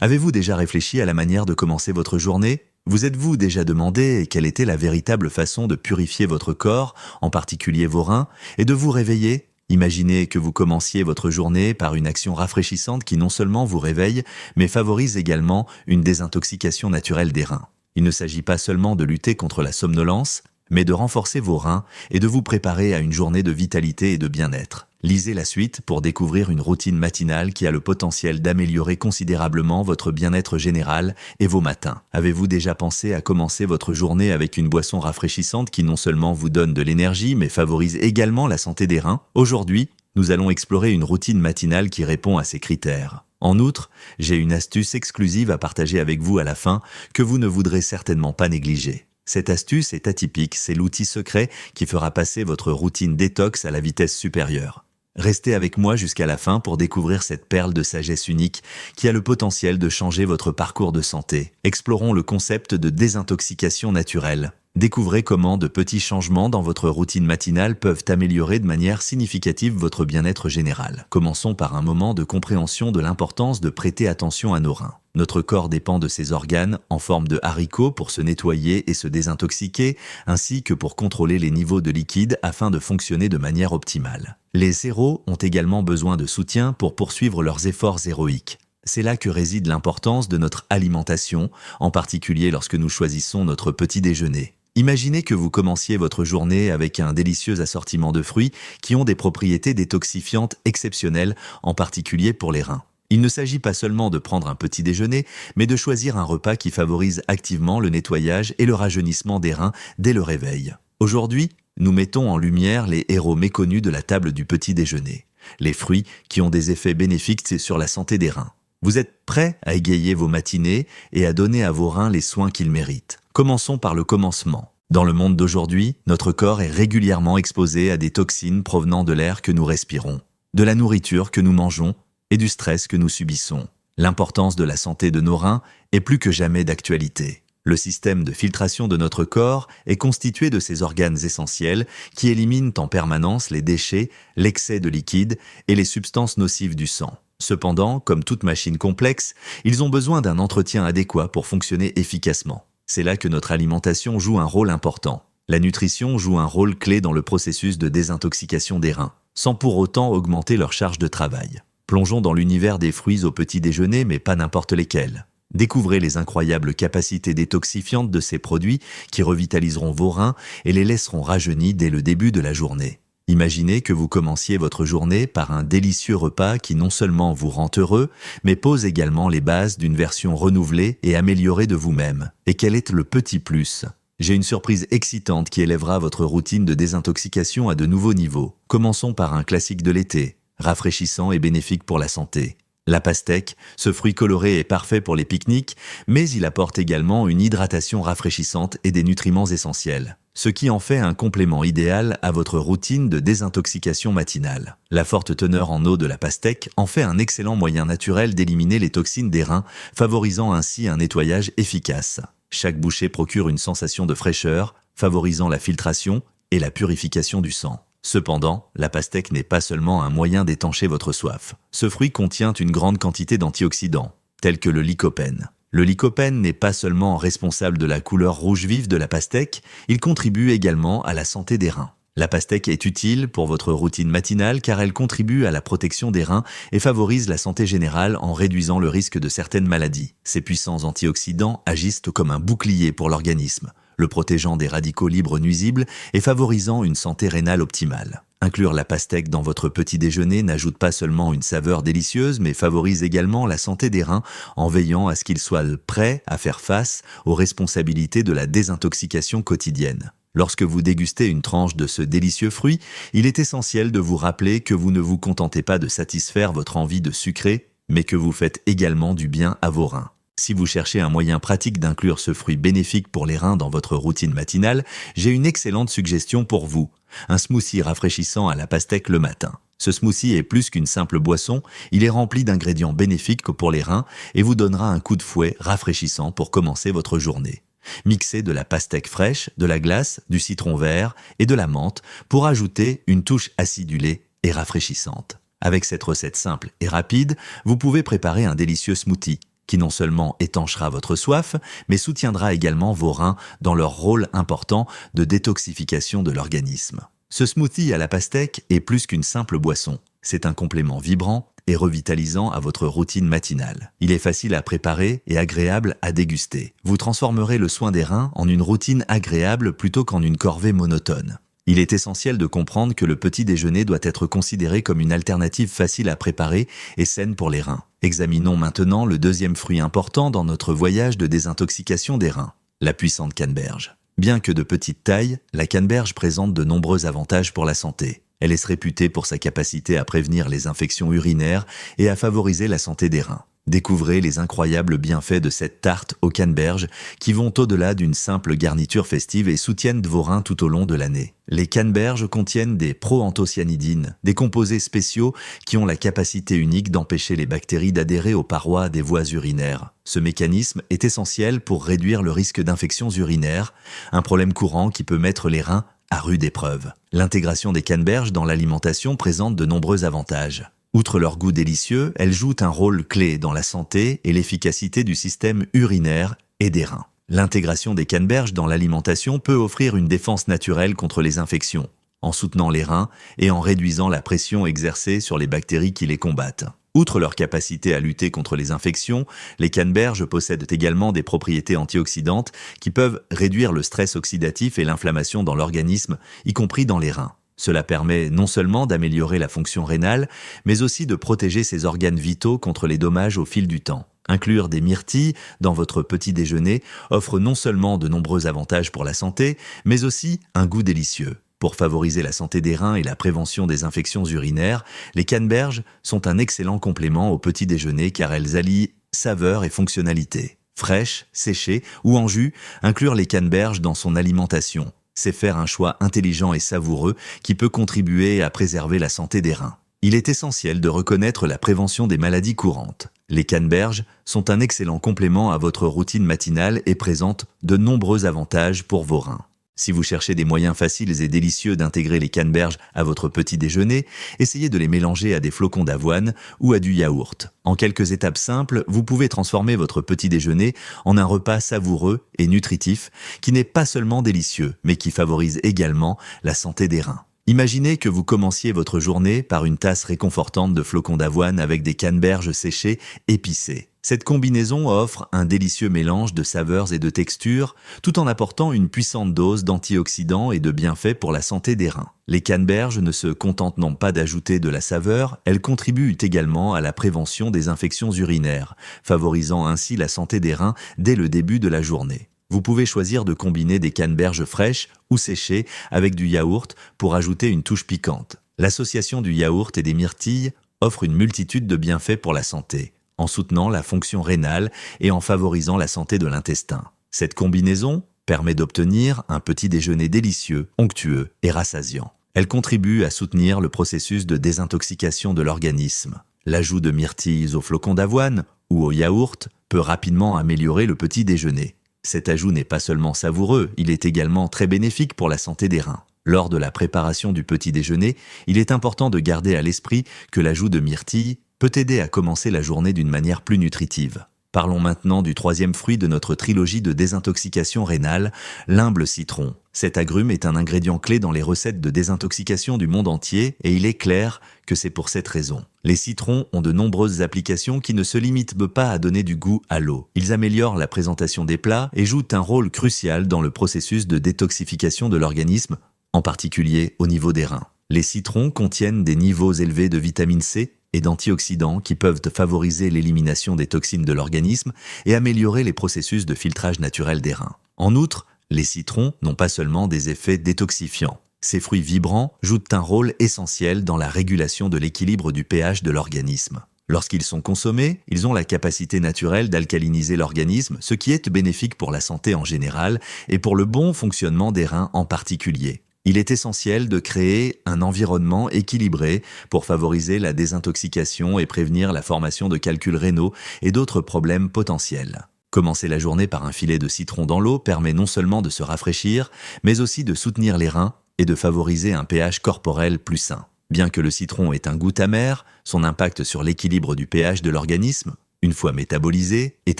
Avez-vous déjà réfléchi à la manière de commencer votre journée? Vous êtes-vous déjà demandé quelle était la véritable façon de purifier votre corps, en particulier vos reins, et de vous réveiller? Imaginez que vous commenciez votre journée par une action rafraîchissante qui non seulement vous réveille, mais favorise également une désintoxication naturelle des reins. Il ne s'agit pas seulement de lutter contre la somnolence, mais de renforcer vos reins et de vous préparer à une journée de vitalité et de bien-être. Lisez la suite pour découvrir une routine matinale qui a le potentiel d'améliorer considérablement votre bien-être général et vos matins. Avez-vous déjà pensé à commencer votre journée avec une boisson rafraîchissante qui non seulement vous donne de l'énergie, mais favorise également la santé des reins? Aujourd'hui, nous allons explorer une routine matinale qui répond à ces critères. En outre, j'ai une astuce exclusive à partager avec vous à la fin que vous ne voudrez certainement pas négliger. Cette astuce est atypique, c'est l'outil secret qui fera passer votre routine détox à la vitesse supérieure. Restez avec moi jusqu'à la fin pour découvrir cette perle de sagesse unique qui a le potentiel de changer votre parcours de santé. Explorons le concept de désintoxication naturelle. Découvrez comment de petits changements dans votre routine matinale peuvent améliorer de manière significative votre bien-être général. Commençons par un moment de compréhension de l'importance de prêter attention à nos reins. Notre corps dépend de ces organes en forme de haricots pour se nettoyer et se désintoxiquer, ainsi que pour contrôler les niveaux de liquide afin de fonctionner de manière optimale. Les séraux ont également besoin de soutien pour poursuivre leurs efforts héroïques. C'est là que réside l'importance de notre alimentation, en particulier lorsque nous choisissons notre petit déjeuner. Imaginez que vous commenciez votre journée avec un délicieux assortiment de fruits qui ont des propriétés détoxifiantes exceptionnelles, en particulier pour les reins. Il ne s'agit pas seulement de prendre un petit déjeuner, mais de choisir un repas qui favorise activement le nettoyage et le rajeunissement des reins dès le réveil. Aujourd'hui, nous mettons en lumière les héros méconnus de la table du petit déjeuner, les fruits qui ont des effets bénéfiques sur la santé des reins. Vous êtes prêts à égayer vos matinées et à donner à vos reins les soins qu'ils méritent. Commençons par le commencement. Dans le monde d'aujourd'hui, notre corps est régulièrement exposé à des toxines provenant de l'air que nous respirons, de la nourriture que nous mangeons et du stress que nous subissons. L'importance de la santé de nos reins est plus que jamais d'actualité. Le système de filtration de notre corps est constitué de ces organes essentiels qui éliminent en permanence les déchets, l'excès de liquide et les substances nocives du sang. Cependant, comme toute machine complexe, ils ont besoin d'un entretien adéquat pour fonctionner efficacement. C'est là que notre alimentation joue un rôle important. La nutrition joue un rôle clé dans le processus de désintoxication des reins, sans pour autant augmenter leur charge de travail. Plongeons dans l'univers des fruits au petit déjeuner, mais pas n'importe lesquels. Découvrez les incroyables capacités détoxifiantes de ces produits qui revitaliseront vos reins et les laisseront rajeunis dès le début de la journée. Imaginez que vous commenciez votre journée par un délicieux repas qui non seulement vous rend heureux, mais pose également les bases d'une version renouvelée et améliorée de vous-même. Et quel est le petit plus? J'ai une surprise excitante qui élèvera votre routine de désintoxication à de nouveaux niveaux. Commençons par un classique de l'été, rafraîchissant et bénéfique pour la santé. La pastèque, ce fruit coloré est parfait pour les pique-niques, mais il apporte également une hydratation rafraîchissante et des nutriments essentiels, ce qui en fait un complément idéal à votre routine de désintoxication matinale. La forte teneur en eau de la pastèque en fait un excellent moyen naturel d'éliminer les toxines des reins, favorisant ainsi un nettoyage efficace. Chaque bouchée procure une sensation de fraîcheur, favorisant la filtration et la purification du sang. Cependant, la pastèque n'est pas seulement un moyen d'étancher votre soif. Ce fruit contient une grande quantité d'antioxydants, tels que le lycopène. Le lycopène n'est pas seulement responsable de la couleur rouge vive de la pastèque, il contribue également à la santé des reins. La pastèque est utile pour votre routine matinale car elle contribue à la protection des reins et favorise la santé générale en réduisant le risque de certaines maladies. Ces puissants antioxydants agissent comme un bouclier pour l'organisme, le protégeant des radicaux libres nuisibles et favorisant une santé rénale optimale. Inclure la pastèque dans votre petit déjeuner n'ajoute pas seulement une saveur délicieuse, mais favorise également la santé des reins en veillant à ce qu'ils soient prêts à faire face aux responsabilités de la désintoxication quotidienne. Lorsque vous dégustez une tranche de ce délicieux fruit, il est essentiel de vous rappeler que vous ne vous contentez pas de satisfaire votre envie de sucrer, mais que vous faites également du bien à vos reins. Si vous cherchez un moyen pratique d'inclure ce fruit bénéfique pour les reins dans votre routine matinale, j'ai une excellente suggestion pour vous. Un smoothie rafraîchissant à la pastèque le matin. Ce smoothie est plus qu'une simple boisson, il est rempli d'ingrédients bénéfiques pour les reins et vous donnera un coup de fouet rafraîchissant pour commencer votre journée. Mixez de la pastèque fraîche, de la glace, du citron vert et de la menthe pour ajouter une touche acidulée et rafraîchissante. Avec cette recette simple et rapide, vous pouvez préparer un délicieux smoothie. qui non seulement étanchera votre soif, mais soutiendra également vos reins dans leur rôle important de détoxification de l'organisme. Ce smoothie à la pastèque est plus qu'une simple boisson. C'est un complément vibrant et revitalisant à votre routine matinale. Il est facile à préparer et agréable à déguster. Vous transformerez le soin des reins en une routine agréable plutôt qu'en une corvée monotone. Il est essentiel de comprendre que le petit déjeuner doit être considéré comme une alternative facile à préparer et saine pour les reins. Examinons maintenant le deuxième fruit important dans notre voyage de désintoxication des reins, la puissante canneberge. Bien que de petite taille, la canneberge présente de nombreux avantages pour la santé. Elle est réputée pour sa capacité à prévenir les infections urinaires et à favoriser la santé des reins. Découvrez les incroyables bienfaits de cette tarte aux canneberges qui vont au-delà d'une simple garniture festive et soutiennent vos reins tout au long de l'année. Les canneberges contiennent des proanthocyanidines, des composés spéciaux qui ont la capacité unique d'empêcher les bactéries d'adhérer aux parois des voies urinaires. Ce mécanisme est essentiel pour réduire le risque d'infections urinaires, un problème courant qui peut mettre les reins à rude épreuve. L'intégration des canneberges dans l'alimentation présente de nombreux avantages. Outre leur goût délicieux, elles jouent un rôle clé dans la santé et l'efficacité du système urinaire et des reins. L'intégration des canneberges dans l'alimentation peut offrir une défense naturelle contre les infections, en soutenant les reins et en réduisant la pression exercée sur les bactéries qui les combattent. Outre leur capacité à lutter contre les infections, les canneberges possèdent également des propriétés antioxydantes qui peuvent réduire le stress oxydatif et l'inflammation dans l'organisme, y compris dans les reins. Cela permet non seulement d'améliorer la fonction rénale, mais aussi de protéger ses organes vitaux contre les dommages au fil du temps. Inclure des myrtilles dans votre petit déjeuner offre non seulement de nombreux avantages pour la santé, mais aussi un goût délicieux. Pour favoriser la santé des reins et la prévention des infections urinaires, les canneberges sont un excellent complément au petit déjeuner car elles allient saveur et fonctionnalité. Fraîches, séchées ou en jus, inclure les canneberges dans son alimentation. C'est faire un choix intelligent et savoureux qui peut contribuer à préserver la santé des reins. Il est essentiel de reconnaître la prévention des maladies courantes. Les canneberges sont un excellent complément à votre routine matinale et présentent de nombreux avantages pour vos reins. Si vous cherchez des moyens faciles et délicieux d'intégrer les canneberges à votre petit déjeuner, essayez de les mélanger à des flocons d'avoine ou à du yaourt. En quelques étapes simples, vous pouvez transformer votre petit déjeuner en un repas savoureux et nutritif qui n'est pas seulement délicieux, mais qui favorise également la santé des reins. Imaginez que vous commenciez votre journée par une tasse réconfortante de flocons d'avoine avec des canneberges séchées épicées. Cette combinaison offre un délicieux mélange de saveurs et de textures, tout en apportant une puissante dose d'antioxydants et de bienfaits pour la santé des reins. Les canneberges ne se contentent non pas d'ajouter de la saveur, elles contribuent également à la prévention des infections urinaires, favorisant ainsi la santé des reins dès le début de la journée. Vous pouvez choisir de combiner des canneberges fraîches ou séchées avec du yaourt pour ajouter une touche piquante. L'association du yaourt et des myrtilles offre une multitude de bienfaits pour la santé, en soutenant la fonction rénale et en favorisant la santé de l'intestin. Cette combinaison permet d'obtenir un petit déjeuner délicieux, onctueux et rassasiant. Elle contribue à soutenir le processus de désintoxication de l'organisme. L'ajout de myrtilles aux flocons d'avoine ou au yaourt peut rapidement améliorer le petit déjeuner. Cet ajout n'est pas seulement savoureux, il est également très bénéfique pour la santé des reins. Lors de la préparation du petit déjeuner, il est important de garder à l'esprit que l'ajout de myrtilles peut aider à commencer la journée d'une manière plus nutritive. Parlons maintenant du troisième fruit de notre trilogie de désintoxication rénale, l'humble citron. Cet agrume est un ingrédient clé dans les recettes de désintoxication du monde entier et il est clair que c'est pour cette raison. Les citrons ont de nombreuses applications qui ne se limitent pas à donner du goût à l'eau. Ils améliorent la présentation des plats et jouent un rôle crucial dans le processus de détoxification de l'organisme, en particulier au niveau des reins. Les citrons contiennent des niveaux élevés de vitamine C et d'antioxydants qui peuvent favoriser l'élimination des toxines de l'organisme et améliorer les processus de filtrage naturel des reins. En outre, les citrons n'ont pas seulement des effets détoxifiants. Ces fruits vibrants jouent un rôle essentiel dans la régulation de l'équilibre du pH de l'organisme. Lorsqu'ils sont consommés, ils ont la capacité naturelle d'alcaliniser l'organisme, ce qui est bénéfique pour la santé en général et pour le bon fonctionnement des reins en particulier. Il est essentiel de créer un environnement équilibré pour favoriser la désintoxication et prévenir la formation de calculs rénaux et d'autres problèmes potentiels. Commencer la journée par un filet de citron dans l'eau permet non seulement de se rafraîchir, mais aussi de soutenir les reins et de favoriser un pH corporel plus sain. Bien que le citron ait un goût amer, son impact sur l'équilibre du pH de l'organisme, une fois métabolisé, est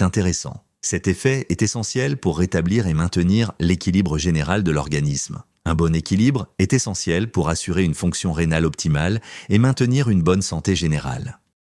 intéressant. Cet effet est essentiel pour rétablir et maintenir l'équilibre général de l'organisme. Un bon équilibre est essentiel pour assurer une fonction rénale optimale et maintenir une bonne santé générale.